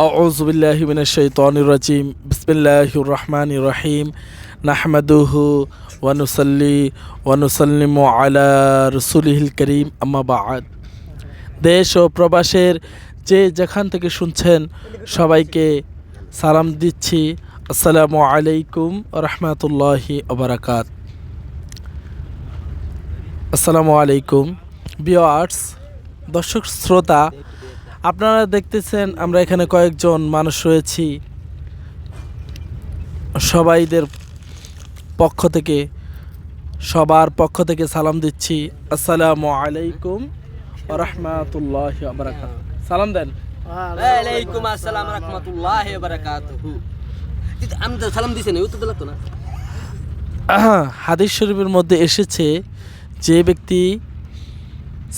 আউযু বিল্লাহি মিনাশ শাইতানির রাজিম। বিসমিল্লাহির রহমানির রহিম। নাহমাদুহু ওয়া নুসাল্লি ওয়া নুসাল্লিমু আলা রাসূলিহিল কারীম, আম্মা বা'দ। দেশ ও প্রবাসের যে যেখান থেকে শুনছেন সবাইকে সালাম দিচ্ছি। আসসালামু আলাইকুম ওয়া রাহমাতুল্লাহি ওয়া বারাকাত। আসসালামু আলাইকুম ভিউয়ার্স, দর্শক শ্রোতা, আপনারা দেখতেছেন আমরা এখানে কয়েকজন মানুষ রয়েছি। সবাইদের পক্ষ থেকে সবার পক্ষ থেকে সালাম দিচ্ছি। আসসালামু আলাইকুম ওয়া রাহমাতুল্লাহি ওয়া বারাকাতুহু। সালাম দেন। ওয়ালাইকুম আসসালাম রাহমাতুল্লাহি ওয়া বারাকাতুহু। আমি তো সালাম দিছেন, উত্তর দিলাম তো না। হাদিস শরীফের মধ্যে এসেছে, যে ব্যক্তি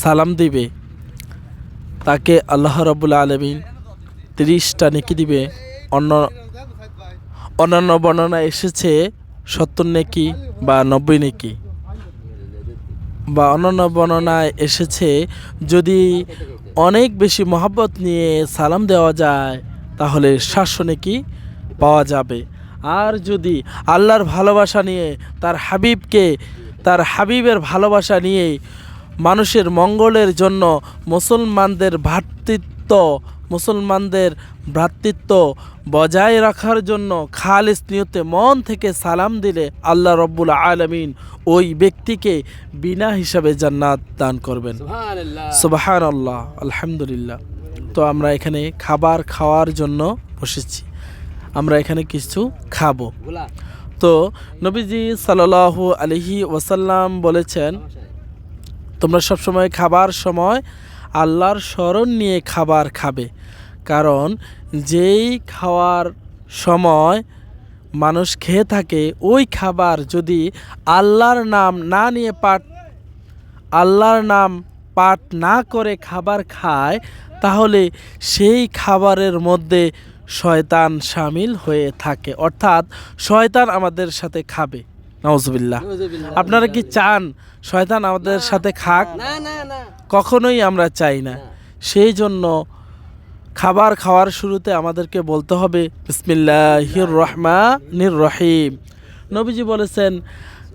সালাম দিবে তাকে আল্লাহ রাব্বুল আলামিন 30টা নেকি দিবে। অন্যান্য বর্ণনা এসেছে 70 নেকি বা 90 নেকি, বা অন্যান্য বর্ণনায় এসেছে যদি অনেক বেশি মহব্বত নিয়ে সালাম দেওয়া যায় তাহলে 700 নেকি পাওয়া যাবে। আর যদি আল্লাহর ভালোবাসা নিয়ে তার হাবিবের ভালোবাসা নিয়ে মানুষের মঙ্গলের জন্য মুসলমানদের ভ্রাতৃত্ব বজায় রাখার জন্য খালিস নিয়তে মন থেকে সালাম দিলে আল্লাহ রব্বুল আলামিন ওই ব্যক্তিকে বিনা হিসাবে জান্নাত দান করবেন। সুবহানাল্লাহ, আলহামদুলিল্লাহ। তো আমরা এখানে খাবার খাওয়ার জন্য বসেছি, আমরা এখানে কিছু খাবো। তো নবীজি সাল্লাল্লাহু আলাইহি ওয়াসাল্লাম বলেছেন, তোমরা সবসময় খাবার সময় আল্লাহর স্মরণ নিয়ে খাবার খাবে, কারণ যেই খাওয়ার সময় মানুষ খেয়ে থাকে ওই খাবার যদি আল্লাহর নাম পাঠ না করে খাবার খায় তাহলে সেই খাবারের মধ্যে শয়তান শামিল হয়ে থাকে, অর্থাৎ শয়তান আমাদের সাথে খাবে। নাউজুবিল্লাহ। আপনারা কি চান শয়তান আমাদের সাথে খাক? না। কখনোই আমরা চাই না। সেই জন্য খাবার খাওয়ার শুরুতে আমাদেরকে বলতে হবে বিসমিল্লাহির রহমানির রহিম। নবীজি বলেছেন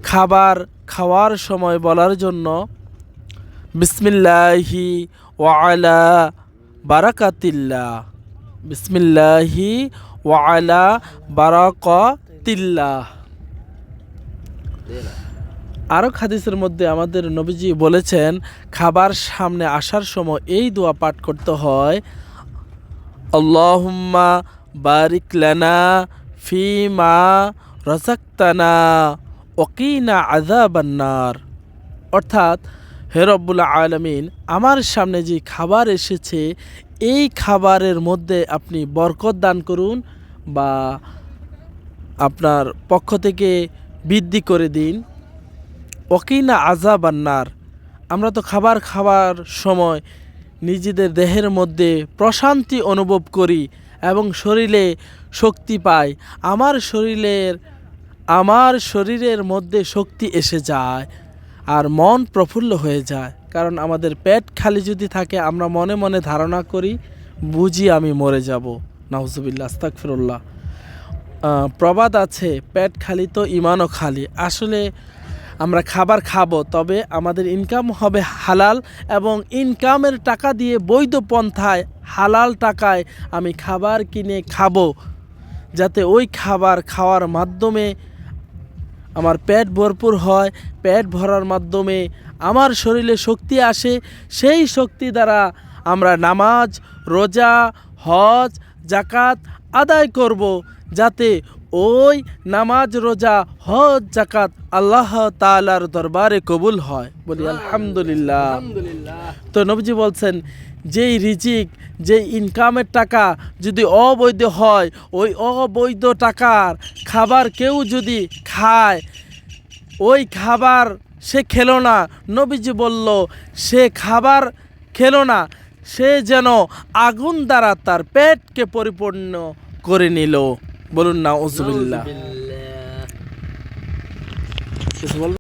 খাবার খাওয়ার সময় বলার জন্য বিসমিল্লাহি ওয়া আলা বারাকাতিল্লাহ, বিসমিল্লাহি ওয়া আলা বারাকাতিল্লাহ। আরও হাদিসের মধ্যে আমাদের নবীজি বলেছেন খাবার সামনে আসার সময় এই দোয়া পাঠ করতে হয়, আল্লাহুম্মা বারিক লানা ফিমা রাযাকতানা ওয়াকিনা আযাবান নার। অর্থাৎ, হে রব্বুল আলামিন, আমার সামনে যে খাবার এসেছে এই খাবারের মধ্যে আপনি বরকত দান করুন বা আপনার পক্ষ থেকে বৃদ্ধি করে দিন। ওয়াকিনা আযাবান নার। আমরা তো খাবার খাওয়ার সময় নিজেদের দেহের মধ্যে প্রশান্তি অনুভব করি এবং শরীরে শক্তি পাই। আমার শরীরের মধ্যে শক্তি এসে যায় আর মন প্রফুল্ল হয়ে যায়, কারণ আমাদের পেট খালি যদি থাকে আমরা মনে মনে ধারণা করি বুঝি আমি মরে যাব। নাউজুবিল্লাহ, আস্তাগফিরুল্লাহ। প্রবাদ আছে, পেট খালি তো ইমানও খালি। আসলে আমরা খাবার খাবো, তবে আমাদের ইনকাম হবে হালাল, এবং ইনকামের টাকা দিয়ে বৈধ পন্থায় হালাল টাকায় আমি খাবার কিনে খাবো, যাতে ওই খাবার খাওয়ার মাধ্যমে আমার পেট ভরপুর হয়। পেট ভরার মাধ্যমে আমার শরীরে শক্তি আসে, সেই শক্তি দ্বারা আমরা নামাজ, রোজা, হজ, যাকাত আদায় করব, যাতে ওই নামাজ, রোজা, হজ, যাকাত আল্লাহ তাআলার দরবারে কবুল হয়। বলি আলহামদুলিল্লাহ। তো নবীজি বলছেন, যেই রিজিক, যেই ইনকামের টাকা যদি অবৈধ হয়, ওই অবৈধ টাকার খাবার কেউ যদি খায়, ওই খাবার সে খেলো না। নবীজি বলল, সে খাবার খেলো না, সে যেন আগুন দ্বারা তার পেটকে পরিপূর্ণ করে নিল। বলুন নাউজুবিল্লাহ।